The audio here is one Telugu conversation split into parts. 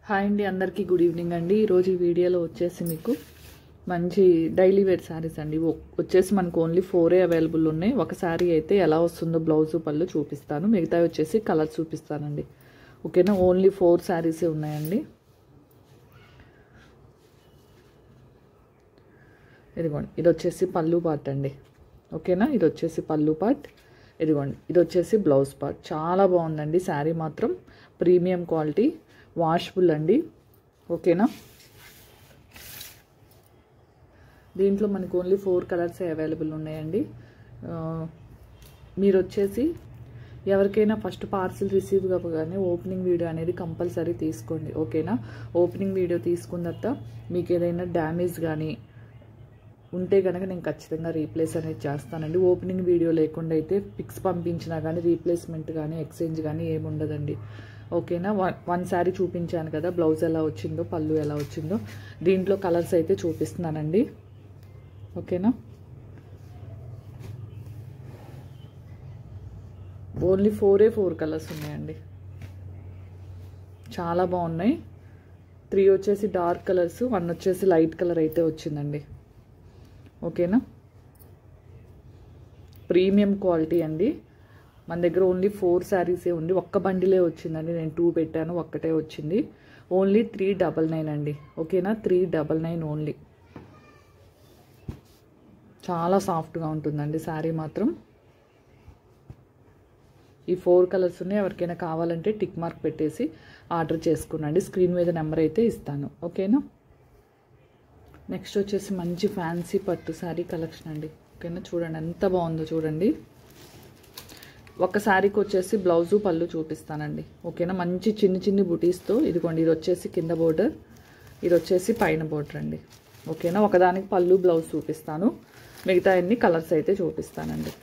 హాయ్ అండి, అందరికీ గుడ్ ఈవినింగ్ అండి. ఈరోజు ఈ వీడియోలో వచ్చేసి మీకు మంచి డైలీ వేర్ శారీస్ అండి. వచ్చేసి మనకు ఓన్లీ 4 అవైలబుల్ ఉన్నాయి. ఒక శారీ అయితే ఎలా వస్తుందో బ్లౌజు పళ్ళు చూపిస్తాను, మిగతా వచ్చేసి కలర్ చూపిస్తానండి. ఓకేనా, ఓన్లీ 4 శారీసే ఉన్నాయండి. ఇదిగోండి, ఇది వచ్చేసి పళ్ళు పార్ట్ అండి. ఓకేనా, ఇది వచ్చేసి పళ్ళు పార్ట్. ఇదిగోండి, ఇది వచ్చేసి బ్లౌజ్ పార్ట్. చాలా బాగుందండి శారీ మాత్రం, ప్రీమియం క్వాలిటీ, వాషబుల్ అండి. ఓకేనా, దీంట్లో మనకు ఓన్లీ 4 కలర్సే అవైలబుల్ ఉన్నాయండి. మీరు వచ్చేసి ఎవరికైనా ఫస్ట్ పార్సిల్ రిసీవ్ కాగానే ఓపెనింగ్ వీడియో అనేది కంపల్సరీ తీసుకోండి. ఓకేనా, ఓపెనింగ్ వీడియో తీసుకున్న తర్వాత మీకు ఏదైనా డ్యామేజ్ కానీ ఉంటే కనుక నేను ఖచ్చితంగా రీప్లేస్ అనేది చేస్తానండి. ఓపెనింగ్ వీడియో లేకుండా అయితే పిక్స్ పంపించినా కానీ రీప్లేస్మెంట్ కానీ ఎక్స్చేంజ్ కానీ ఏమి ఉండదండి. ఓకేనా, వన్ శారీ చూపించాను కదా, బ్లౌజ్ ఎలా వచ్చిందో పళ్ళు ఎలా వచ్చిందో. దీంట్లో కలర్స్ అయితే చూపిస్తున్నానండి. ఓకేనా, ఓన్లీ 4 కలర్స్ ఉన్నాయండి. చాలా బాగున్నాయి. 3 వచ్చేసి డార్క్ కలర్స్, 1 వచ్చేసి లైట్ కలర్ అయితే వచ్చిందండి. ఓకేనా, ప్రీమియం క్వాలిటీ అండి. మన దగ్గర ఓన్లీ 4 శారీసే ఉంది. ఒక్క బండిలే వచ్చిందండి, నేను 2 పెట్టాను, ఒక్కటే వచ్చింది. ఓన్లీ 399 అండి. ఓకేనా, 399 ఓన్లీ. చాలా సాఫ్ట్గా ఉంటుందండి శారీ మాత్రం. ఈ 4 కలర్స్ ఉన్నాయి. ఎవరికైనా కావాలంటే టిక్ మార్క్ పెట్టేసి ఆర్డర్ చేసుకున్నాండి. స్క్రీన్ మీద నెంబర్ అయితే ఇస్తాను. ఓకేనా, నెక్స్ట్ వచ్చేసి మంచి ఫ్యాన్సీ పట్టు శారీ కలెక్షన్ అండి. ఓకేనా, చూడండి ఎంత బాగుందో చూడండి. ఒక శారీకి వచ్చేసి బ్లౌజు పళ్ళు చూపిస్తానండి. ఓకేనా, మంచి చిన్ని బుటీస్తో. ఇదిగోండి, ఇది వచ్చేసి కింద బోర్డర్, ఇది వచ్చేసి పైన బోర్డర్ అండి. ఓకేనా, ఒకదానికి పళ్ళు బ్లౌజ్ చూపిస్తాను, మిగతా అన్ని కలర్స్ అయితే చూపిస్తానండి.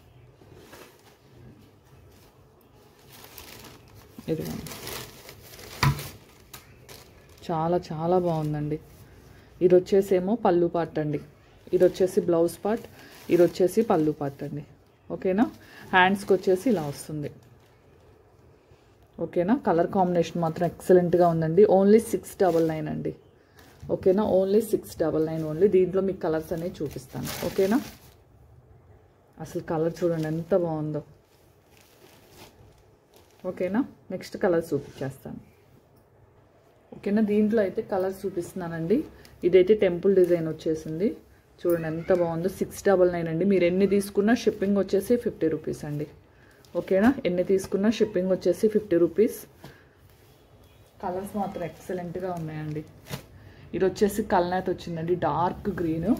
ఇదిగోండి, చాలా బాగుందండి. ఇది వచ్చేసేమో పళ్ళు పార్ట్ అండి, ఇది వచ్చేసి బ్లౌజ్ పార్ట్, ఇది వచ్చేసి పళ్ళు పార్ట్ అండి. ఓకేనా, హ్యాండ్స్కి వచ్చేసి ఇలా వస్తుంది. ఓకేనా, కలర్ కాంబినేషన్ మాత్రం ఎక్సలెంట్గా ఉందండి. ఓన్లీ 699 అండి. ఓకేనా, ఓన్లీ 699 ఓన్లీ. దీంట్లో మీకు కలర్స్ అనేవి చూపిస్తాను. ఓకేనా, అసలు కలర్ చూడండి ఎంత బాగుందో. ఓకేనా, నెక్స్ట్ కలర్ చూపించేస్తాను. ఓకేనా, దీంట్లో అయితే కలర్స్ చూపిస్తున్నానండి. ఇదైతే టెంపుల్ డిజైన్ వచ్చేసింది. చూడండి ఎంత బాగుందో. 699 అండి. మీరు ఎన్ని తీసుకున్నా షిప్పింగ్ వచ్చేసి 50 రూపీస్ అండి. ఓకేనా, ఎన్ని తీసుకున్నా షిప్పింగ్ వచ్చేసి 50 రూపీస్. కలర్స్ మాత్రం ఎక్సలెంట్గా ఉన్నాయండి. ఇది వచ్చేసి కల్నాథ్ వచ్చిందండి, డార్క్ గ్రీన్.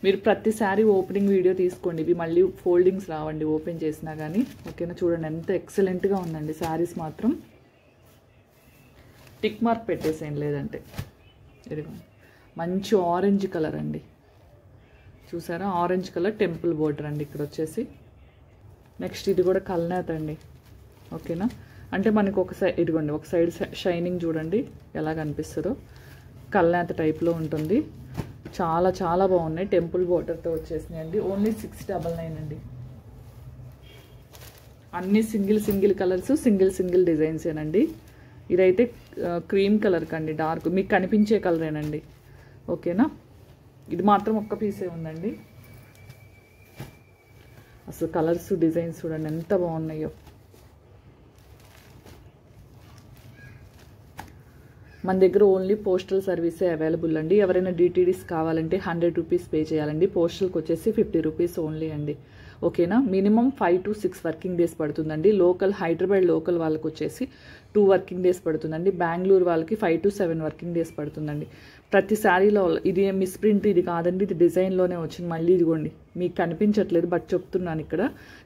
మీరు ప్రతిసారి ఓపెనింగ్ వీడియో తీసుకోండి, ఇవి మళ్ళీ ఫోల్డింగ్స్ రావండి ఓపెన్ చేసినా కానీ. ఓకేనా, చూడండి ఎంత ఎక్సలెంట్గా ఉందండి శారీస్ మాత్రం. టిక్ మార్క్ పెట్టేసేం లేదంటే. ఇదిగోండి, మంచి ఆరెంజ్ కలర్ అండి. చూసారా, ఆరెంజ్ కలర్ టెంపుల్ బోర్డర్ అండి ఇక్కడ వచ్చేసి. నెక్స్ట్ ఇది కూడా కల్నాథ్ అండి. ఓకేనా, అంటే మనకు ఒక సైడ్, ఇదిగోండి ఒక సైడ్ షైనింగ్ చూడండి ఎలా కనిపిస్తుందో. కల్నాథ్ టైప్లో ఉంటుంది. చాలా బాగున్నాయి. టెంపుల్ బోర్డర్తో వచ్చేసినాయి అండి. ఓన్లీ 699 అండి. అన్ని సింగిల్ కలర్స్, సింగిల్ డిజైన్సేనండి. ఇదైతే క్రీమ్ కలర్ కండి, డార్క్ మీకు కనిపించే కలరేనండి. ఓకేనా, ఇది మాత్రం ఒక్క పీసే ఉందండి. అసలు కలర్స్ డిజైన్స్ చూడండి ఎంత బాగున్నాయో. మన దగ్గర ఓన్లీ పోస్టల్ సర్వీసే అవైలబుల్ అండి. ఎవరైనా డిటిడిస్ కావాలంటే 100 రూపీస్ పే చేయాలండి. పోస్టల్కి వచ్చేసి 50 రూపీస్ ఓన్లీ అండి. ఓకేనా, మినిమం 5 to 6 వర్కింగ్ డేస్ పడుతుందండి. హైదరాబాద్ లోకల్ వాళ్ళకి వచ్చేసి 2 వర్కింగ్ డేస్ పడుతుందండి. బెంగళూరు వాళ్ళకి 5 to 7 వర్కింగ్ డేస్ పడుతుందండి. ప్రతి శారీలో ఇది మిస్ప్రింట్ ఇది కాదండి, ఇది డిజైన్లోనే వచ్చింది. మళ్ళీ ఇదిగోండి మీకు కనిపించట్లేదు బట్ చెప్తున్నాను ఇక్కడ.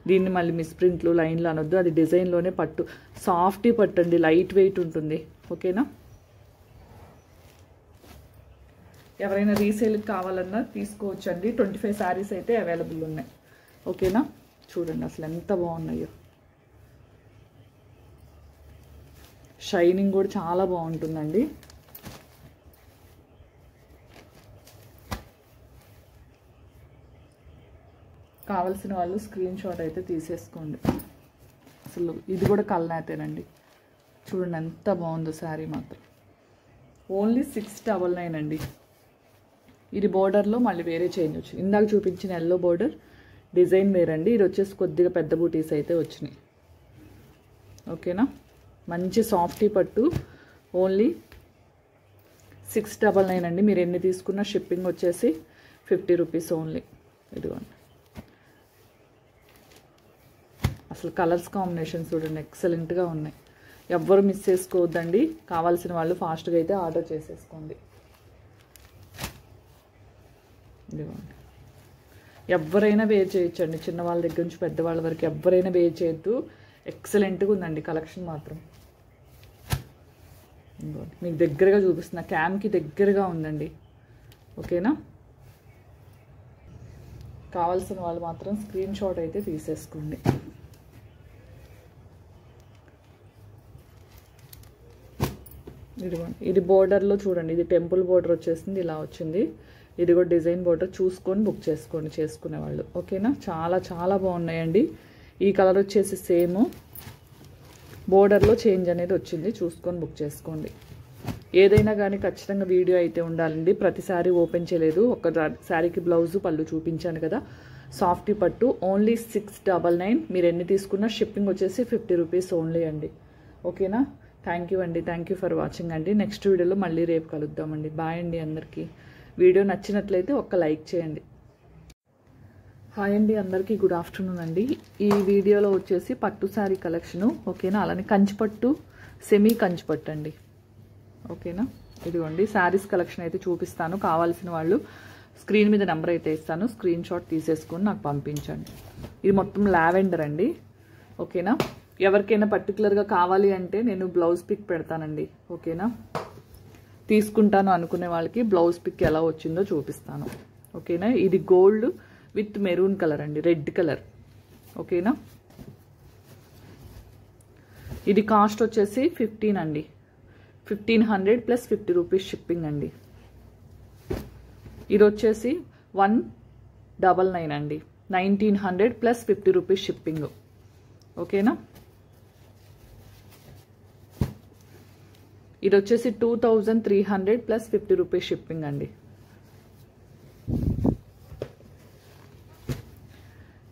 దీన్ని మళ్ళీ మిస్ప్రింట్లు లైన్లు అనొద్దు, అది డిజైన్లోనే పట్టు. సాఫ్టీ పట్టు అండి, లైట్ వెయిట్ ఉంటుంది. ఓకేనా, ఎవరైనా రీసేల్కి కావాలన్నా తీసుకోవచ్చండి. 25 శారీస్ అయితే అవైలబుల్ ఉన్నాయి. ఓకేనా, చూడండి అసలు ఎంత బాగున్నాయో. షైనింగ్ కూడా చాలా బాగుంటుందండి. కావాల్సిన వాళ్ళు స్క్రీన్ షాట్ అయితే తీసేసుకోండి. అసలు ఇది కూడా కల్నాథేనండి. చూడండి ఎంత బాగుందో శారీ మాత్రం. ఓన్లీ 699 అండి. ఇది బోర్డర్లో మళ్ళీ వేరే చేంజ్ వచ్చింది. ఇందాక చూపించిన ఎల్లో బోర్డర్ డిజైన్ వేరండి. ఇది వచ్చేసి కొద్దిగా పెద్ద బూటీస్ అయితే వచ్చినాయి. ఓకేనా, మంచి సాఫ్టీ పట్టు ఓన్లీ 699 అండి. మీరు ఎన్ని తీసుకున్న షిప్పింగ్ వచ్చేసి 50 రూపీస్ ఓన్లీ. ఇదిగోండి, అసలు కలర్స్ కాంబినేషన్ చూడండి ఎక్సలెంట్గా ఉన్నాయి. ఎవ్వరు మిస్ చేసుకోవద్దండి. కావాల్సిన వాళ్ళు ఫాస్ట్గా అయితే ఆర్డర్ చేసేసుకోండి. ఇదిగోండి, ఎవరైనా వేర్ చేయొచ్చండి. చిన్నవాళ్ళ దగ్గర నుంచి పెద్దవాళ్ళ వరకు ఎవరైనా వేర్ చేయొద్దు. ఎక్సలెంట్గా ఉందండి కలెక్షన్ మాత్రం. మీకు దగ్గరగా చూపిస్తున్నా, క్యామ్కి దగ్గరగా ఉందండి. ఓకేనా, కావాల్సిన వాళ్ళు మాత్రం స్క్రీన్ షాట్ అయితే తీసేసుకోండి. ఇదిగోండి, ఇది బోర్డర్లో చూడండి, ఇది టెంపుల్ బోర్డర్ వచ్చేసింది, ఇలా వచ్చింది. ఇది కూడా డిజైన్ బోర్డర్ చూసుకొని బుక్ చేసుకోండి చేసుకునేవాళ్ళు. ఓకేనా, చాలా చాలా బాగున్నాయండి. ఈ కలర్ వచ్చేసి సేమ్ బోర్డర్లో చేంజ్ అనేది వచ్చింది, చూసుకొని బుక్ చేసుకోండి. ఏదైనా కానీ ఖచ్చితంగా వీడియో అయితే ఉండాలండి. ప్రతిసారి ఓపెన్ చేయలేదు. ఒక శారీకి బ్లౌజు పళ్ళు చూపించాను కదా. సాఫ్టీ పట్టు ఓన్లీ 699. మీరు ఎన్ని తీసుకున్నా షిప్పింగ్ వచ్చేసి 50 రూపీస్ ఓన్లీ అండి. ఓకేనా, థ్యాంక్ యూ అండి. థ్యాంక్ యూ ఫర్ వాచింగ్ అండి. నెక్స్ట్ వీడియోలో మళ్ళీ రేపు కలుద్దామండి. బాయ్ అండి అందరికీ. వీడియో నచ్చినట్లయితే ఒక్క లైక్ చేయండి. హాయ్ అండి అందరికీ, గుడ్ ఆఫ్టర్నూన్ అండి. ఈ వీడియోలో వచ్చేసి పట్టు శారీ కలెక్షను. ఓకేనా, అలానే కంచిపట్టు, సెమీ కంచిపట్టు అండి. ఓకేనా, ఇదిగోండి శారీస్ కలెక్షన్ అయితే చూపిస్తాను. కావాల్సిన వాళ్ళు స్క్రీన్ మీద నెంబర్ అయితే ఇస్తాను, స్క్రీన్ షాట్ తీసేసుకొని నాకు పంపించండి. ఇది మొత్తం లావెండర్ అండి. ఓకేనా, ఎవరికైనా పర్టికులర్గా కావాలి అంటే నేను బ్లౌజ్ పిక్ పెడతానండి. ఓకేనా, తీసుకుంటాను అనుకునే వాళ్ళకి బ్లౌజ్ పిక్ ఎలా వచ్చిందో చూపిస్తాను. ఓకేనా, ఇది గోల్డ్ విత్ మెరూన్ కలర్ అండి, రెడ్ కలర్. ఓకేనా, ఇది కాస్ట్ వచ్చేసి 15 అండి. 1500 ప్లస్ 50 రూపీస్ షిప్పింగ్ అండి. ఇది వచ్చేసి 199 అండి. 1900 ప్లస్ 50 రూపీస్ షిప్పింగ్. ఓకేనా, ఇది వచ్చేసి 2300 ప్లస్ 50 రూపీస్ షిప్పింగ్ అండి.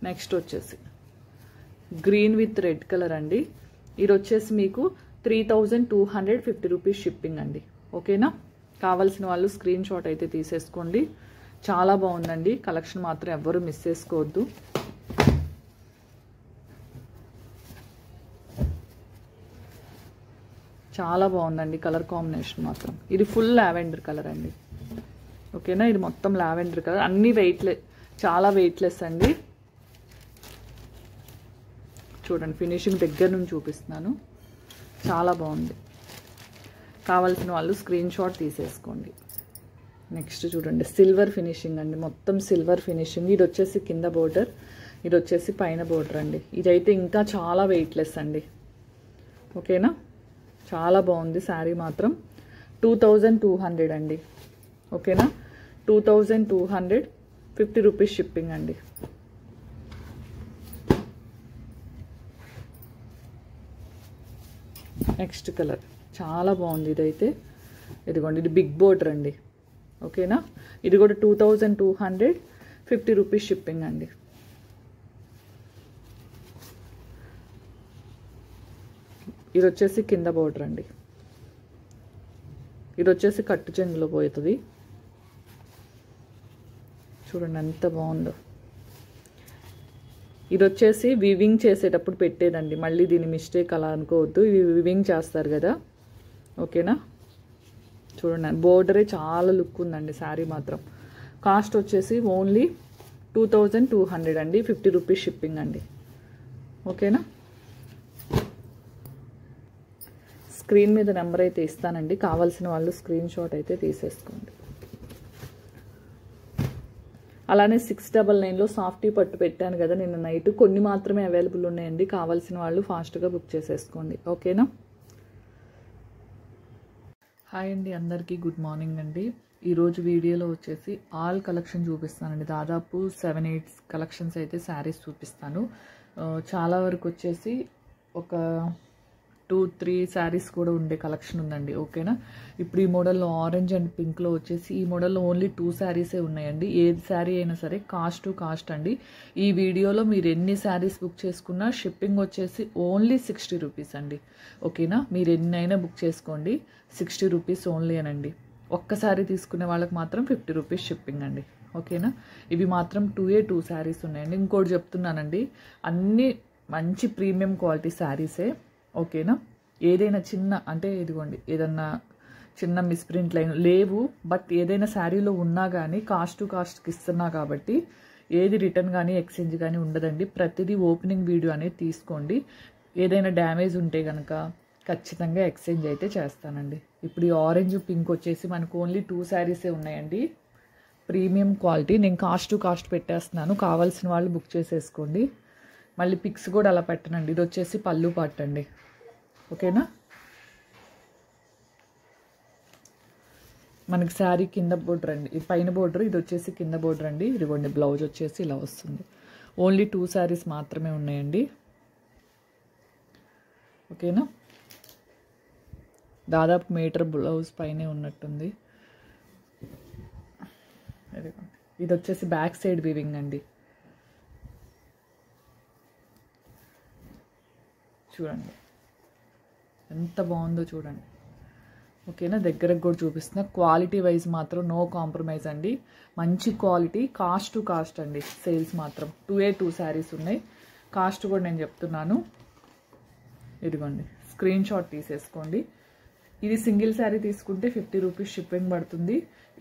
నెక్స్ట్ వచ్చేసి గ్రీన్ విత్ రెడ్ కలర్ అండి. ఇది వచ్చేసి మీకు 3250 రూపీస్ షిప్పింగ్ అండి. ఓకేనా, కావాల్సిన వాళ్ళు స్క్రీన్ షాట్ అయితే తీసేసుకోండి. చాలా బాగుందండి కలెక్షన్, మాత్రం ఎవ్వరూ మిస్ చేసుకోవద్దు. చాలా బాగుందండి కలర్ కాంబినేషన్ మాత్రం. ఇది ఫుల్ లావెండర్ కలర్ అండి. ఓకేనా, ఇది మొత్తం లావెండర్ కలర్. అన్ని చాలా వెయిట్లెస్ అండి. చూడండి, ఫినిషింగ్ దగ్గర నుంచి చూపిస్తున్నాను. చాలా బాగుంది. కావాల్సిన వాళ్ళు స్క్రీన్ షాట్ తీసేసుకోండి. నెక్స్ట్ చూడండి, సిల్వర్ ఫినిషింగ్ అండి, మొత్తం సిల్వర్ ఫినిషింగ్. ఇది వచ్చేసి కింద బోర్డర్, ఇది వచ్చేసి పైన బోర్డర్ అండి. ఇదైతే ఇంకా చాలా వెయిట్లెస్ అండి. ఓకేనా, చాలా బాగుంది శారీ మాత్రం. 2200 అండి. ఓకేనా, 2200, 50 రూపీస్ షిప్పింగ్ అండి. నెక్స్ట్ కలర్ చాలా బాగుంది. ఇదైతే ఇదిగోండి, ఇది బిగ్ బోర్డర్ అండి. ఓకేనా, ఇది కూడా 2200, 50 రూపీస్ షిప్పింగ్ అండి. ఇది వచ్చేసి కింద బోర్డర్ అండి. ఇది వచ్చేసి కట్టు చెంగులో పోతుంది. చూడండి ఎంత బాగుందో. ఇది వచ్చేసి వివింగ్ చేసేటప్పుడు పెట్టేదండి. మళ్ళీ దీని మిస్టేక్ అలా అనుకోవద్దు, ఇవి వివింగ్ చేస్తారు కదా. ఓకేనా, చూడండి బోర్డరే చాలా లుక్ ఉందండి శారీ మాత్రం. కాస్ట్ వచ్చేసి ఓన్లీ 2200 అండి. 50 రూపీస్ షిప్పింగ్ అండి. ఓకేనా, స్క్రీన్ మీద నెంబర్ అయితే ఇస్తానండి. కావాల్సిన వాళ్ళు స్క్రీన్ షాట్ అయితే తీసేసుకోండి. అలానే 699లో సాఫ్టీ పట్టు పెట్టాను కదా నిన్న నైట్, కొన్ని మాత్రమే అవైలబుల్ ఉన్నాయండి. కావాల్సిన వాళ్ళు ఫాస్ట్గా బుక్ చేసేసుకోండి. ఓకేనా, హాయ్ అండి అందరికీ, గుడ్ మార్నింగ్ అండి. ఈరోజు వీడియోలో వచ్చేసి ఆల్ కలెక్షన్ చూపిస్తానండి. దాదాపు 7-8 కలెక్షన్స్ అయితే శారీస్ చూపిస్తాను. చాలా వరకు వచ్చేసి ఒక 2-3 శారీస్ కూడా ఉండే కలెక్షన్ ఉందండి. ఓకేనా. ఇప్పుడు ఈ మోడల్లో ఆరెంజ్ అండ్ పింక్లో వచ్చేసి ఈ మోడల్లో ఓన్లీ 2 శారీసే ఉన్నాయండి. ఏది శారీ అయినా సరే కాస్ట్ టు కాస్ట్ అండి. ఈ వీడియోలో మీరు ఎన్ని శారీస్ బుక్ చేసుకున్నా షిప్పింగ్ వచ్చేసి ఓన్లీ 60 రూపీస్ అండి. ఓకేనా. మీరు ఎన్నైనా బుక్ చేసుకోండి, 60 రూపీస్ ఓన్లీ అనండి. ఒక్కసారి తీసుకునే వాళ్ళకి మాత్రం 50 రూపీస్ షిప్పింగ్ అండి. ఓకేనా. ఇవి మాత్రం 2 శారీస్ ఉన్నాయండి. ఇంకోటి చెప్తున్నానండి, అన్నీ మంచి ప్రీమియం క్వాలిటీ శారీసే. ఓకేనా. ఏదైనా చిన్న అంటే ఇదిగోండి ఏదన్నా చిన్న మిస్ప్రింట్ లైన్ లేవు, బట్ ఏదైనా శారీలో ఉన్నా కానీ కాస్ట్ టు కాస్ట్కి ఇస్తున్నా కాబట్టి ఏది రిటర్న్ కానీ ఎక్స్చేంజ్ కానీ ఉండదండి. ప్రతిదీ ఓపెనింగ్ వీడియో అనేది తీసుకోండి. ఏదైనా డ్యామేజ్ ఉంటే కనుక ఖచ్చితంగా ఎక్స్చేంజ్ అయితే చేస్తానండి. ఇప్పుడు ఈ ఆరెంజ్ పింక్ వచ్చేసి మనకు ఓన్లీ 2 శారీసే ఉన్నాయండి. Premium quality. నేను కాస్ట్ టు కాస్ట్ పెట్టేస్తున్నాను, కావాల్సిన వాళ్ళు బుక్ చేసేసుకోండి. మళ్ళీ పిక్స్ కూడా అలా పెట్టనండి. ఇది వచ్చేసి పళ్ళు పార్ట్ అండి. ఓకేనా. మనకి శారీ కింద బోర్డర్ అండి, ఇది పైన బోర్డర్, ఇది వచ్చేసి కింద బోర్డర్ అండి. ఇదిగోండి బ్లౌజ్ వచ్చేసి ఇలా వస్తుంది. ఓన్లీ 2 శారీస్ మాత్రమే ఉన్నాయండి. ఓకేనా. దాదాపు మీటర్ బ్లౌజ్ పైనే ఉన్నట్టుంది. ఇది వచ్చేసి బ్యాక్ సైడ్ వీవింగ్ అండి. చూడండి ఎంత బాగుందో చూడండి. ఓకేనా. దగ్గరకు కూడా చూపిస్తున్నా. క్వాలిటీ వైజ్ మాత్రం నో కాంప్రమైజ్ అండి. మంచి క్వాలిటీ, కాస్ట్ టు కాస్ట్ అండి. సేల్స్ మాత్రం 2 శారీస్ ఉన్నాయి. కాస్ట్ కూడా నేను చెప్తున్నాను. ఇదిగోండి స్క్రీన్ షాట్ తీసేసుకోండి. ఇది సింగిల్ శారీ తీసుకుంటే 50 రూపీస్ షిప్పింగ్ పడుతుంది.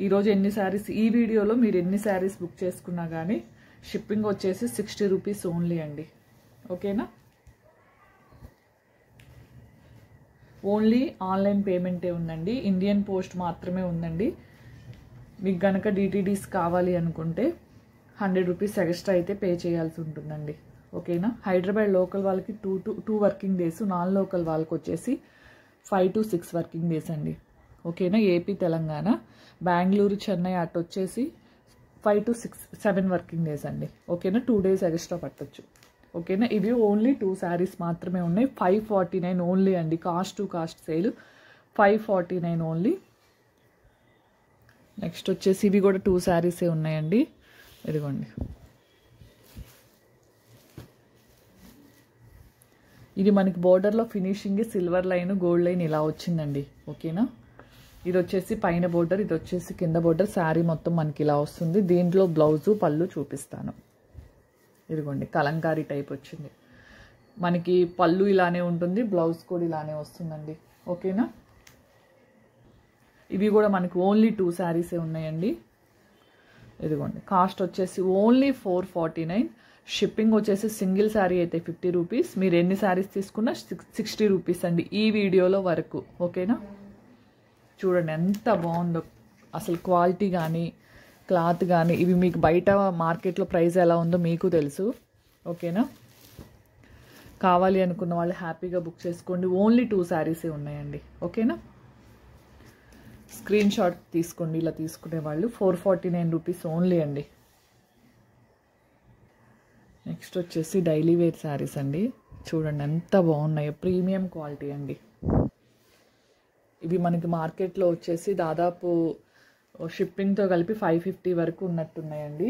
ఈరోజు ఎన్ని శారీస్, ఈ వీడియోలో మీరు ఎన్ని శారీస్ బుక్ చేసుకున్నా కానీ షిప్పింగ్ వచ్చేసి 60 రూపీస్ ఓన్లీ అండి. ఓకేనా. ఓన్లీ ఆన్లైన్ పేమెంటే ఉందండి. ఇండియన్ పోస్ట్ మాత్రమే ఉందండి. మీకు కనుక డిటిడిస్ కావాలి అనుకుంటే 100 రూపీస్ ఎక్స్ట్రా అయితే పే చేయాల్సి ఉంటుందండి. ఓకేనా. హైదరాబాద్ లోకల్ వాళ్ళకి 2 వర్కింగ్ డేస్, నాన్ లోకల్ వాళ్ళకి వచ్చేసి 5 to 6 వర్కింగ్ డేస్ అండి. ఓకేనా. ఏపీ తెలంగాణ బెంగళూరు చెన్నై అటు వచ్చేసి 5 to 7 వర్కింగ్ డేస్ అండి. ఓకేనా. 2 days ఎక్స్ట్రా పట్టచ్చు. ఓకేనా. ఇవి ఓన్లీ 2 శారీస్ మాత్రమే ఉన్నాయి. 549 ఓన్లీ అండి. Cost to cost sale 549 only. Next వచ్చేసి ఇవి కూడా 2 శారీసే ఉన్నాయండి. ఇదిగోండి ఇది మనకి బోర్డర్లో finishing silver line gold line ఇలా వచ్చిందండి. ఓకేనా. ఇది వచ్చేసి పైన బోర్డర్, ఇది వచ్చేసి కింద బోర్డర్. శారీ మొత్తం మనకి ఇలా వస్తుంది. దీంట్లో బ్లౌజు పళ్ళు చూపిస్తాను. ఇదిగోండి కలంకారీ టైప్ వచ్చింది. మనకి పళ్ళు ఇలానే ఉంటుంది, బ్లౌజ్ కూడా ఇలానే వస్తుందండి. ఓకేనా. ఇవి కూడా మనకి ఓన్లీ 2 శారీసే ఉన్నాయండి. ఇదిగోండి కాస్ట్ వచ్చేసి ఓన్లీ 449. షిప్పింగ్ వచ్చేసి సింగిల్ శారీ అయితే 50 రూపీస్. మీరు ఎన్ని శారీస్ తీసుకున్నా 60 రూపీస్ అండి ఈ వీడియోలో వరకు. ఓకేనా. చూడండి ఎంత బాగుందో అసలు. క్వాలిటీ కానీ క్లాత్ కానీ ఇవి మీకు బయట మార్కెట్లో ప్రైస్ ఎలా ఉందో మీకు తెలుసు. ఓకేనా. కావాలి అనుకున్న వాళ్ళు హ్యాపీగా బుక్ చేసుకోండి. ఓన్లీ 2 శారీసే ఉన్నాయండి. ఓకేనా. స్క్రీన్ షాట్ తీసుకోండి. ఇలా తీసుకునే వాళ్ళు 449 రూపీస్ ఓన్లీ అండి. నెక్స్ట్ వచ్చేసి డైలీ వేర్ శారీస్ అండి. చూడండి ఎంత బాగున్నాయో, ప్రీమియం క్వాలిటీ అండి. ఇవి మనకి మార్కెట్లో వచ్చేసి దాదాపు షిప్పింగ్తో కలిపి 550 వరకు ఉన్నట్టున్నాయండి.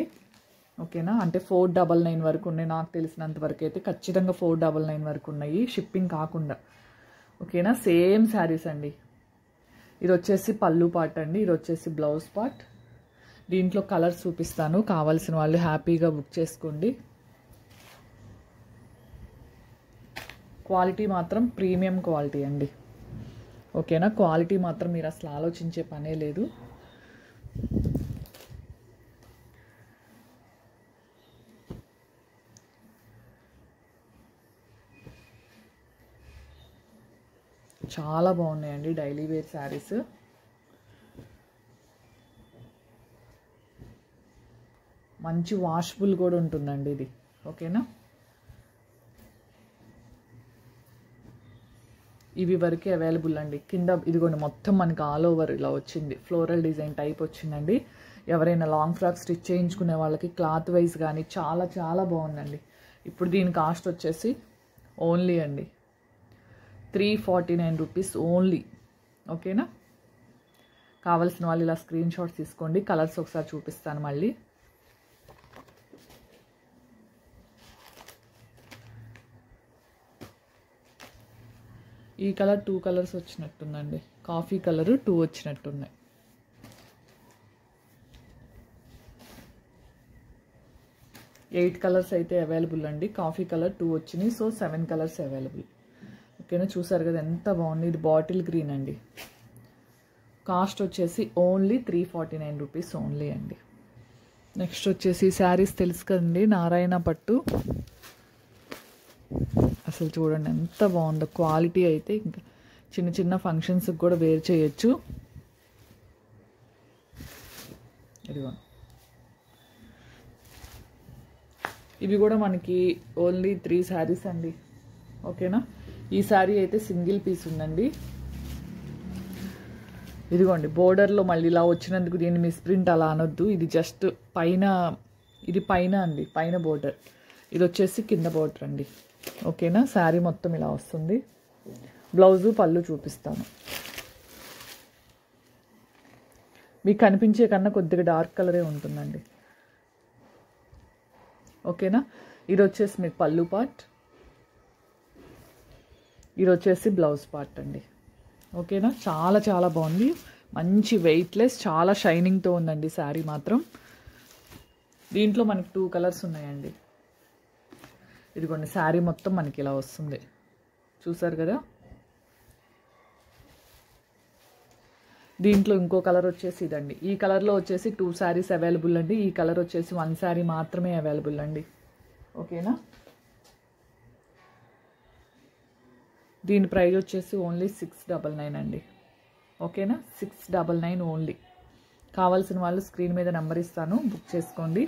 ఓకేనా. అంటే 499 వరకు ఉన్నాయి. నాకు తెలిసినంత వరకు అయితే ఖచ్చితంగా 499 వరకు ఉన్నాయి షిప్పింగ్ కాకుండా. ఓకేనా. సేమ్ శారీస్ అండి. ఇది వచ్చేసి పళ్ళు పార్ట్ అండి, ఇది వచ్చేసి బ్లౌజ్ పార్ట్. దీంట్లో కలర్స్ చూపిస్తాను, కావాల్సిన వాళ్ళు హ్యాపీగా బుక్ చేసుకోండి. క్వాలిటీ మాత్రం ప్రీమియం క్వాలిటీ అండి. ఓకేనా. క్వాలిటీ మాత్రం మీరు అసలు ఆలోచించే పనే లేదు. చాలా బాగున్నాయండి డైలీ వేర్ శారీస్. మంచి వాషబుల్ కూడా ఉంటుందండి ఇది. ఓకేనా. ఇవి వరకే అవైలబుల్ అండి. కింద ఇదిగోండి మొత్తం మనకి ఆల్ ఓవర్ ఇలా వచ్చింది, ఫ్లోరల్ డిజైన్ టైప్ వచ్చిందండి. ఎవరైనా లాంగ్ ఫ్రాక్ స్టిచ్ చేయించుకునే వాళ్ళకి క్లాత్ వైజ్ కానీ చాలా చాలా బాగుందండి. ఇప్పుడు దీని కాస్ట్ వచ్చేసి ఓన్లీ అండి 349 రూపీస్ ఓన్లీ. ఓకేనా, కావాల్సిన వాళ్ళు ఇలా స్క్రీన్ షాట్స్ తీసుకోండి. కలర్స్ ఒకసారి చూపిస్తాను మళ్ళీ. ఈ కలర్ 2 కలర్స్ వచ్చినట్టుందండి, కాఫీ కలరు 2 వచ్చినట్టున్నాయి. ఎయిట్ కలర్స్ అయితే అవైలబుల్ అండి, కాఫీ కలర్ 2 వచ్చినాయి. So 7 colours available. ఓకేనా, చూసారు కదా ఎంత బాగుంది. ఇది బాటిల్ గ్రీన్ అండి. కాస్ట్ వచ్చేసి ఓన్లీ 349 రూపీస్ ఓన్లీ అండి. నెక్స్ట్ వచ్చేసి శారీస్ తెలుసు కదండి, నారాయణ పట్టు. అసలు చూడండి ఎంత బాగుందో, క్వాలిటీ అయితే ఇంకా చిన్న చిన్న ఫంక్షన్స్కి కూడా వేర్ చేయొచ్చు. ఇదిగో ఇవి కూడా మనకి ఓన్లీ 3 శారీస్ అండి. ఓకేనా, ఈ శారీ అయితే సింగిల్ పీస్ ఉందండి. ఇదిగోండి బోర్డర్లో మళ్ళీ ఇలా వచ్చినందుకు దీన్ని మిస్ప్రింట్ అలా అనొద్దు. ఇది జస్ట్ పైన, ఇది పైన అండి, పైన బోర్డర్. ఇది వచ్చేసి కింద బోర్డర్ అండి. ఓకేనా, శారీ మొత్తం ఇలా వస్తుంది. బ్లౌజు పళ్ళు చూపిస్తాను. మీకు కనిపించే కన్నా కొద్దిగా డార్క్ కలరే ఉంటుందండి. ఓకేనా, ఇది వచ్చేసి మీకు పళ్ళు పార్ట్, ఇది వచ్చేసి బ్లౌజ్ పార్ట్ అండి. ఓకేనా, చాలా చాలా బాగుంది, మంచి వెయిట్లెస్, చాలా షైనింగ్తో ఉందండి శారీ మాత్రం. దీంట్లో మనకి 2 కలర్స్ ఉన్నాయండి. ఇదిగోండి శారీ మొత్తం మనకి ఇలా వస్తుంది, చూసారు కదా. దీంట్లో ఇంకో కలర్ వచ్చేసి ఇదండి. ఈ కలర్లో వచ్చేసి 2 శారీస్ అవైలబుల్ అండి. ఈ కలర్ వచ్చేసి 1 శారీ మాత్రమే అవైలబుల్ అండి. ఓకేనా, దీని ప్రైస్ వచ్చేసి ఓన్లీ 699 అండి. ఓకేనా, 699 ఓన్లీ. కావాల్సిన వాళ్ళు స్క్రీన్ మీద నెంబర్ ఇస్తాను, బుక్ చేసుకోండి.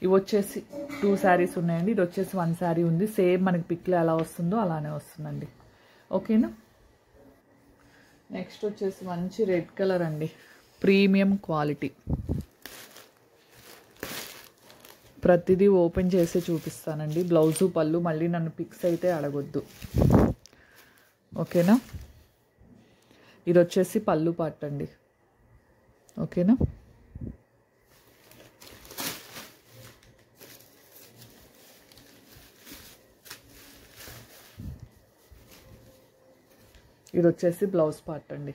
ఇవి వచ్చేసి 2 శారీస్ ఉన్నాయండి. ఇది వచ్చేసి 1 శారీ ఉంది. సేమ్ మనకి పిక్లో ఎలా వస్తుందో అలానే వస్తుందండి. ఓకేనా, నెక్స్ట్ వచ్చేసి మంచి రెడ్ కలర్ అండి, ప్రీమియం క్వాలిటీ. ప్రతిదీ ఓపెన్ చేసి చూపిస్తానండి. బ్లౌజు పళ్ళు మళ్ళీ నన్ను పిక్స్ అయితే అడగొద్దు. ఓకేనా, ఇది వచ్చేసి పళ్ళు పార్ట్ అండి. ఓకేనా, ఇది వచ్చేసి బ్లౌజ్ పార్ట్ అండి.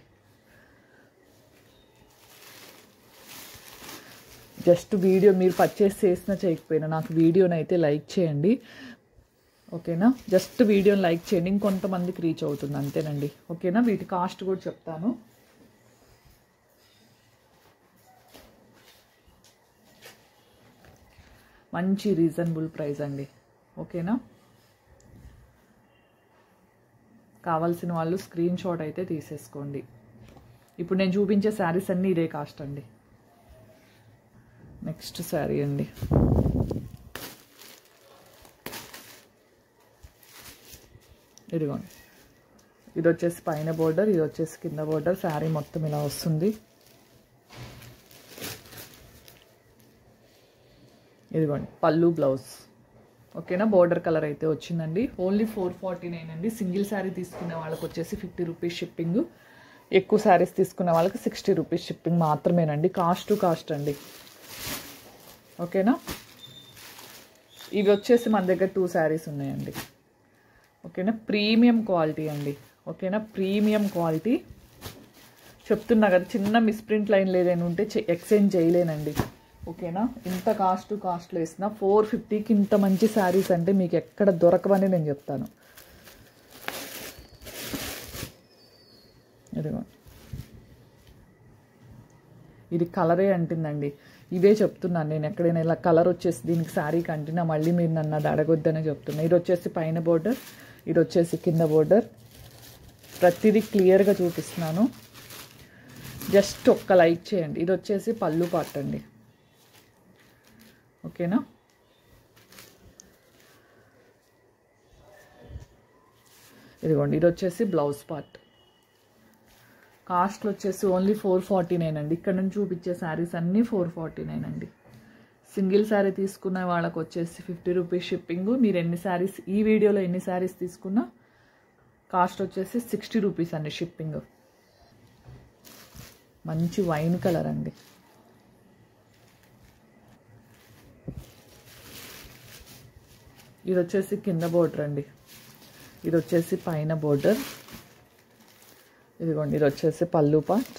జస్ట్ వీడియో మీరు పర్చేస్ చేసినా చేయకపోయినా నాకు వీడియోని అయితే లైక్ చేయండి. ఓకేనా, జస్ట్ వీడియోని లైక్ చేయండి, ఇంకొంతమందికి రీచ్ అవుతుంది అంతేనండి. ఓకేనా, వీటి కాస్ట్ కూడా చెప్తాను. మంచి రీజనబుల్ ప్రైస్ అండి. ఓకేనా, కావాల్సిన వాళ్ళు స్క్రీన్ షాట్ అయితే తీసేసుకోండి. ఇప్పుడు నేను చూపించే శారీస్ అన్నీ ఇదే కాస్ట్ అండి. నెక్స్ట్ శారీ అండి, ఇదిగోండి. ఇది వచ్చేసి పైన బోర్డర్, ఇది వచ్చేసి కింద బోర్డర్. శారీ మొత్తం ఇలా వస్తుంది. ఇదిగోండి పళ్ళు బ్లౌజ్. ఓకేనా, బోర్డర్ కలర్ అయితే వచ్చిందండి. ఓన్లీ 449 అండి. సింగిల్ శారీ తీసుకునే వాళ్ళకి వచ్చేసి 50 రూపీస్ షిప్పింగ్, ఎక్కువ శారీస్ తీసుకునే వాళ్ళకి 60 రూపీస్ షిప్పింగ్ మాత్రమేనండి. కాస్ట్ టు కాస్ట్ అండి. ఓకేనా, ఇవి వచ్చేసి మన దగ్గర 2 శారీస్ ఉన్నాయండి. ఓకేనా, ప్రీమియం క్వాలిటీ అండి. ఓకేనా, ప్రీమియం క్వాలిటీ చెప్తున్నా కదా, చిన్న మిస్ప్రింట్ లైన్ లేదని ఉంటే ఎక్స్చేంజ్ చేయలేనండి. ఓకేనా, ఇంత కాస్ట్ కాస్ట్లో వేసిన 450కి ఇంత మంచి శారీస్ అంటే మీకు ఎక్కడ దొరకవని నేను చెప్తాను. ఇదిగో ఇది కలరే అంటుందండి. ఇవే చెప్తున్నాను నేను, ఎక్కడైనా ఇలా కలర్ వచ్చేసి దీనికి శారీకి అంటున్నా మళ్ళీ మీరు నన్ను అది అడగొద్దనే చెప్తున్నా. ఇది వచ్చేసి పైన బోర్డర్, ఇది వచ్చేసి కింద బోర్డర్. ప్రతిదీ క్లియర్గా చూపిస్తున్నాను, జస్ట్ ఒక్క లైక్ చేయండి. ఇది వచ్చేసి పళ్ళు పార్ట్ అండి. ఓకేనా, ఇదిగోండి ఇది వచ్చేసి బ్లౌజ్ పార్ట్. కాస్ట్ వచ్చేసి ఓన్లీ 449 అండి. ఇక్కడ నుంచి చూపించే శారీస్ అన్నీ 449 అండి. సింగిల్ శారీ తీసుకున్న వాళ్ళకి వచ్చేసి 50 రూపీస్ షిప్పింగ్. మీరు ఎన్ని శారీస్ ఈ వీడియోలో ఎన్ని శారీస్ తీసుకున్నా కాస్ట్ వచ్చేసి 60 రూపీస్ అండి షిప్పింగ్. మంచి వైన్ కలర్ అండి. ఇది వచ్చేసి కింద బోర్డర్ అండి, ఇది వచ్చేసి పైన బోర్డర్. ఇదిగోండి, ఇది వచ్చేసి పళ్ళు పార్ట్.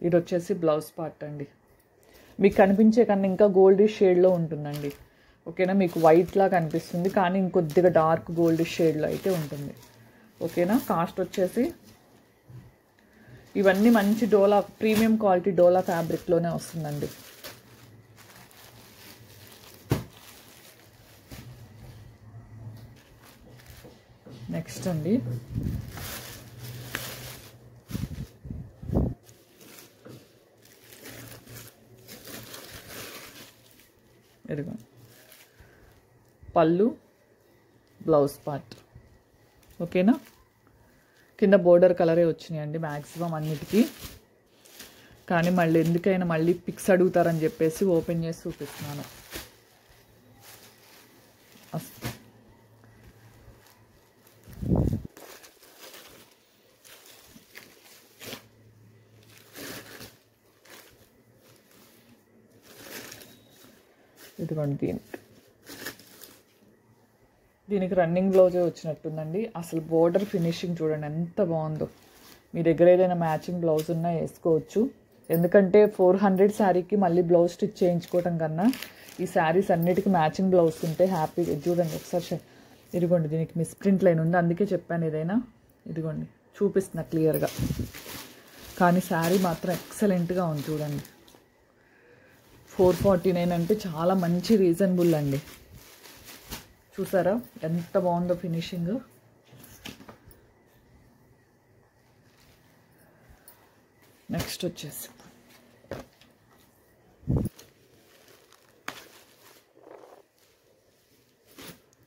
ఇది వచ్చేసి బ్లౌజ్ పార్ట్ అండి. మీకు కనిపించే కన్నా ఇంకా గోల్డిష్ షేడ్లో ఉంటుందండి. ఓకేనా, మీకు వైట్లా కనిపిస్తుంది కానీ ఇంకొద్దిగా డార్క్ గోల్డిష్ షేడ్లో అయితే ఉంటుంది. ఓకేనా, కాస్ట్ వచ్చేసి ఇవన్నీ మంచి డోలా ప్రీమియం క్వాలిటీ డోలా ఫ్యాబ్రిక్లోనే వస్తుందండి. నెక్స్ట్ అండి, ఇదిగో పళ్ళు బ్లౌజ్ పార్ట్. ఓకేనా, కింద బోర్డర్ కలరే వచ్చినాయండి మ్యాక్సిమం అన్నిటికీ. కానీ మళ్ళీ ఎందుకైనా మళ్ళీ పిక్స్ అడుగుతారని చెప్పేసి ఓపెన్ చేసి చూపిస్తున్నాను. ఇదిగోండి, దీనికి రన్నింగ్ బ్లౌజే వచ్చినట్టుందండి. అసలు బోర్డర్ ఫినిషింగ్ చూడండి ఎంత బాగుందో. మీ దగ్గర ఏదైనా మ్యాచింగ్ బ్లౌజ్ ఉన్నా వేసుకోవచ్చు. ఎందుకంటే 400 శారీకి మళ్ళీ బ్లౌజ్ స్టిచ్ చేయించుకోవటం కన్నా ఈ శారీస్ అన్నిటికీ మ్యాచింగ్ బ్లౌజ్ ఉంటే హ్యాపీగా. చూడండి ఒకసారి, ఇదిగోండి దీనికి మిస్ ప్రింట్ లైన్ ఉంది, అందుకే చెప్పాను ఏదైనా. ఇదిగోండి చూపిస్తున్నా క్లియర్గా. కానీ శారీ మాత్రం ఎక్సలెంట్గా ఉంది చూడండి. 449 అంటే చాలా మంచి రీజనబుల్ అండి. చూసారా ఎంత బాగుందో ఫినిషింగ్. నెక్స్ట్ వచ్చేసి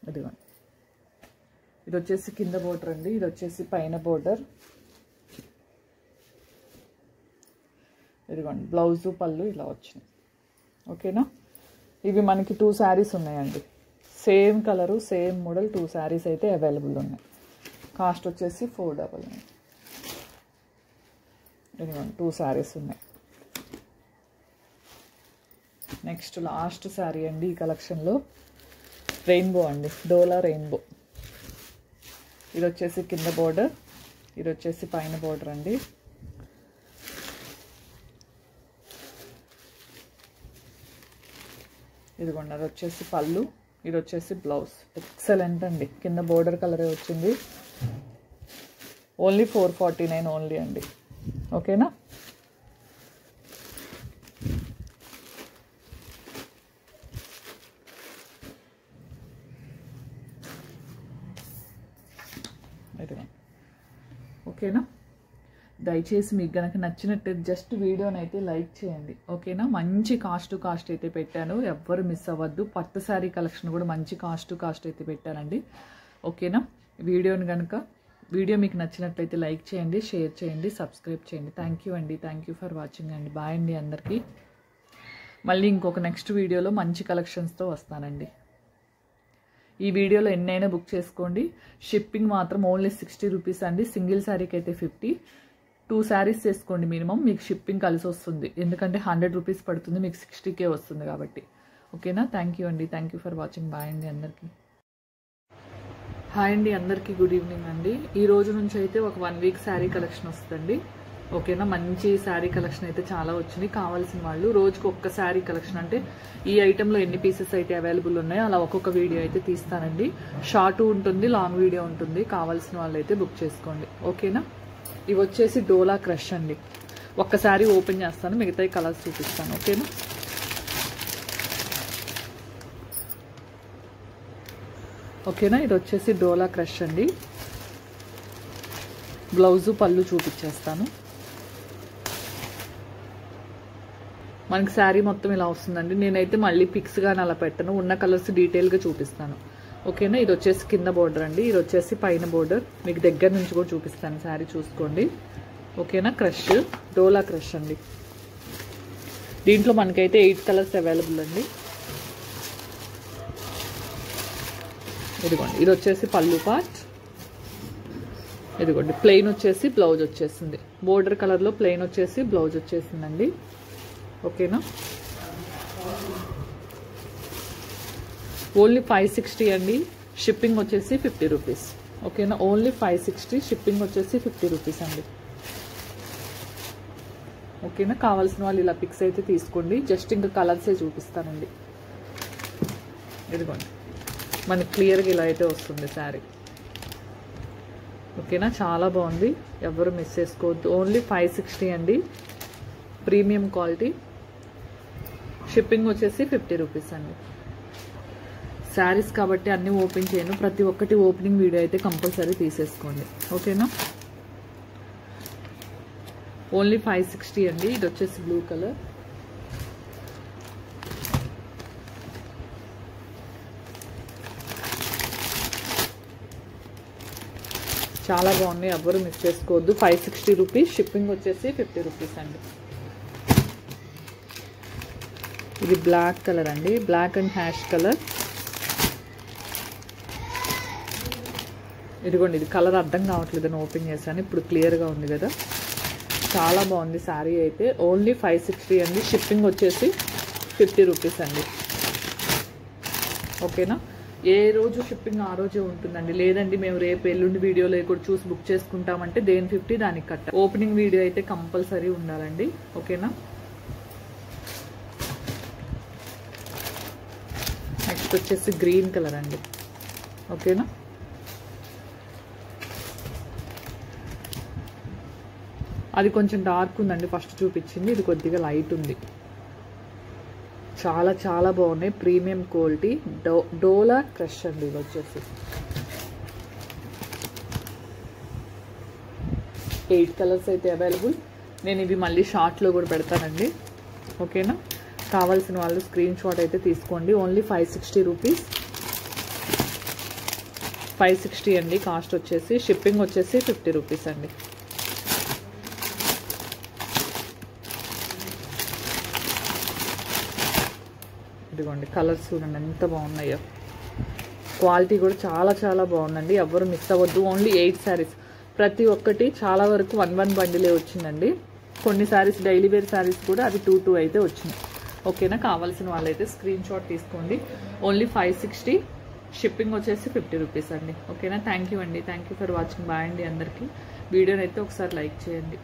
ఇదిగోండి, ఇది వచ్చేసి కింద బోర్డర్ అండి, ఇది వచ్చేసి పైన బోర్డర్. ఇదిగోండి బ్లౌజు పళ్ళు ఇలా వచ్చినాయి. ఓకేనా, ఇవి మనకి 2 శారీస్ ఉన్నాయండి. Same colour same model 2 saris అయితే అవైలబుల్ ఉన్నాయి. కాస్ట్ వచ్చేసి 499. ఇదిగోండి 2 శారీస్ ఉన్నాయి. నెక్స్ట్ లాస్ట్ శారీ అండి ఈ కలెక్షన్లో, రెయిన్బో అండి, డోలా రెయిన్బో. ఇది వచ్చేసి కింద బోర్డర్, ఇది వచ్చేసి పైన బోర్డర్ అండి. ఇదిగోండి అది వచ్చేసి పళ్ళు, ఇది వచ్చేసి బ్లౌజ్. ఎక్సలెంట్ అండి, కింద బోర్డర్ కలరే వచ్చింది. ఓన్లీ 449 ఓన్లీ అండి. ఓకేనా, ఓకేనా. దయచేసి మీకు కనుక నచ్చినట్టయితే జస్ట్ వీడియోని అయితే లైక్ చేయండి. ఓకేనా, మంచి కాస్ట్ అయితే పెట్టాను, ఎవ్వరు మిస్ అవ్వద్దు. పట్టు శారీ కలెక్షన్ కూడా మంచి కాస్ట్ అయితే పెట్టానండి. ఓకేనా, వీడియో మీకు నచ్చినట్లయితే లైక్ చేయండి, షేర్ చేయండి, సబ్స్క్రైబ్ చేయండి. థ్యాంక్ యూ అండి, థ్యాంక్ యూ ఫర్ వాచింగ్ అండి. బాయ్ అండి అందరికీ. మళ్ళీ ఇంకొక నెక్స్ట్ వీడియోలో మంచి కలెక్షన్స్తో వస్తానండి. ఈ వీడియోలో ఎన్నైనా బుక్ చేసుకోండి. షిప్పింగ్ మాత్రం ఓన్లీ 60 రూపీస్ అండి. సింగిల్ శారీకి అయితే 50. 2 శారీస్ చేసుకోండి మినిమం, మీకు షిప్పింగ్ కలిసి వస్తుంది. ఎందుకంటే 100 రూపీస్ పడుతుంది, మీకు 60K వస్తుంది కాబట్టి. ఓకేనా, థ్యాంక్ యూ అండి, thank you for watching. Bye అండి అందరికీ. హాయ్ అండి అందరికీ, గుడ్ ఈవినింగ్ అండి. ఈ రోజు నుంచి అయితే ఒక 1 వీక్ శారీ కలెక్షన్ వస్తుందండి. ఓకేనా, మంచి శారీ కలెక్షన్ అయితే చాలా వచ్చింది. కావాల్సిన వాళ్ళు రోజుకు ఒక్క శారీ కలెక్షన్, అంటే ఈ ఐటెంలో ఎన్ని పీసెస్ అయితే అవైలబుల్ ఉన్నాయో అలా ఒక్కొక్క వీడియో అయితే తీస్తానండి. షార్ట్ ఉంటుంది, లాంగ్ వీడియో ఉంటుంది. కావాల్సిన వాళ్ళు అయితే బుక్ చేసుకోండి. ఓకేనా, ఇవి వచ్చేసి డోలా క్రష్ అండి. ఒక్క శారీ ఓపెన్ చేస్తాను, మిగతా కలర్స్ చూపిస్తాను. ఓకేనా, ఓకేనా, ఇది వచ్చేసి డోలా క్రష్ అండి. బ్లౌజు పళ్ళు చూపించేస్తాను. మనకి శారీ మొత్తం ఇలా వస్తుందండి. నేనైతే మళ్ళీ పిక్స్ కానీ అలా పెట్టను, ఉన్న కలర్స్ డీటెయిల్గా చూపిస్తాను. ఓకేనా, ఇది వచ్చేసి కింద బోర్డర్ అండి, ఇది వచ్చేసి పైన బోర్డర్. మీకు దగ్గర నుంచి కూడా చూపిస్తాను, శారీ చూసుకోండి. ఓకేనా, క్రష్ డోలా క్రష్ అండి. దీంట్లో మనకైతే 8 కలర్స్ అవైలబుల్ అండి. ఇదిగోండి ఇది వచ్చేసి పళ్ళు పార్ట్. ఇదిగోండి ప్లెయిన్ వచ్చేసి బ్లౌజ్ వచ్చేసింది. బోర్డర్ కలర్లో ప్లెయిన్ వచ్చేసి బ్లౌజ్ వచ్చేసిందండి. ఓకేనా, ఓన్లీ 560 అండి. షిప్పింగ్ వచ్చేసి 50 రూపీస్. ఓకేనా, ఓన్లీ 560, షిప్పింగ్ వచ్చేసి 50 రూపీస్ అండి. ఓకేనా, కావాల్సిన వాళ్ళు ఇలా పిక్స్ అయితే తీసుకోండి. జస్ట్ ఇంకా కలర్సే చూపిస్తానండి. ఇదిగోండి మనకి క్లియర్గా ఇలా అయితే వస్తుంది శారీ. ఓకేనా, చాలా బాగుంది, ఎవరు మిస్ చేసుకోవద్దు. ఓన్లీ 560 అండి, ప్రీమియం క్వాలిటీ. షిప్పింగ్ వచ్చేసి 50 రూపీస్ అండి. శారీస్ కాబట్టి అన్నీ ఓపెన్ చేయను, ప్రతి ఒక్కటి ఓపెనింగ్ వీడియో అయితే కంపల్సరీ తీసేసుకోండి. ఓకేనా, ఓన్లీ 560 అండి. ఇది వచ్చేసి బ్లూ కలర్. చాలా బాగున్నాయి, ఎవరు మిస్ చేసుకోవద్దు. 560 రూపీస్, షిప్పింగ్ వచ్చేసి 50 రూపీస్ అండి. ఇది బ్లాక్ కలర్ అండి, బ్లాక్ అండ్ హ్యాష్ కలర్. ఇదిగోండి ఇది కలర్ అర్థం కావట్లేదని ఓపెన్ చేశాను, ఇప్పుడు క్లియర్గా ఉంది కదా. చాలా బాగుంది శారీ అయితే. ఓన్లీ 560 అండి, షిప్పింగ్ వచ్చేసి 50 రూపీస్ అండి. ఓకేనా, ఏ రోజు షిప్పింగ్ ఆ రోజే ఉంటుందండి. లేదండి మేము రేపు ఎల్లుండి వీడియోలో కూడా చూసి బుక్ చేసుకుంటామంటే దేని 50 దానికి కట్ట. ఓపెనింగ్ వీడియో అయితే కంపల్సరీ ఉండాలండి. ఓకేనా, నెక్స్ట్ వచ్చేసి గ్రీన్ కలర్ అండి. ఓకేనా, అది కొంచెం డార్క్ ఉందండి ఫస్ట్ చూపించింది, ఇది కొద్దిగా లైట్ ఉంది. చాలా చాలా బాగున్నాయి, ప్రీమియం క్వాలిటీ. డోలా క్రష్ అండి. ఇది వచ్చేసి 8 కలర్స్ అయితే అవైలబుల్. నేను ఇవి మళ్ళీ షార్ట్లో కూడా పెడతానండి. ఓకేనా, కావాల్సిన వాళ్ళు స్క్రీన్ షాట్ అయితే తీసుకోండి. ఓన్లీ 560 రూపీస్, 560 అండి కాస్ట్ వచ్చేసి. షిప్పింగ్ వచ్చేసి 50 రూపీస్ అండి. ఇదిగోండి కలర్స్ చూడండి ఎంత బాగున్నాయో, క్వాలిటీ కూడా చాలా చాలా బాగుందండి, ఎవరు మిస్ అవ్వద్దు. ఓన్లీ 8 శారీస్, ప్రతి ఒక్కటి చాలా వరకు 1 బండిలే వచ్చిందండి. కొన్ని శారీస్ డైలీ వేర్ శారీస్ కూడా అది 2 అయితే వచ్చినాయి. ఓకేనా, కావాల్సిన వాళ్ళైతే స్క్రీన్ షాట్ తీసుకోండి. ఓన్లీ 560, షిప్పింగ్ వచ్చేసి 50 రూపీస్ అండి. ఓకేనా, థ్యాంక్ యూ అండి, thank you for watching. Bye అండి అందరికీ. వీడియోని అయితే ఒకసారి లైక్ చేయండి.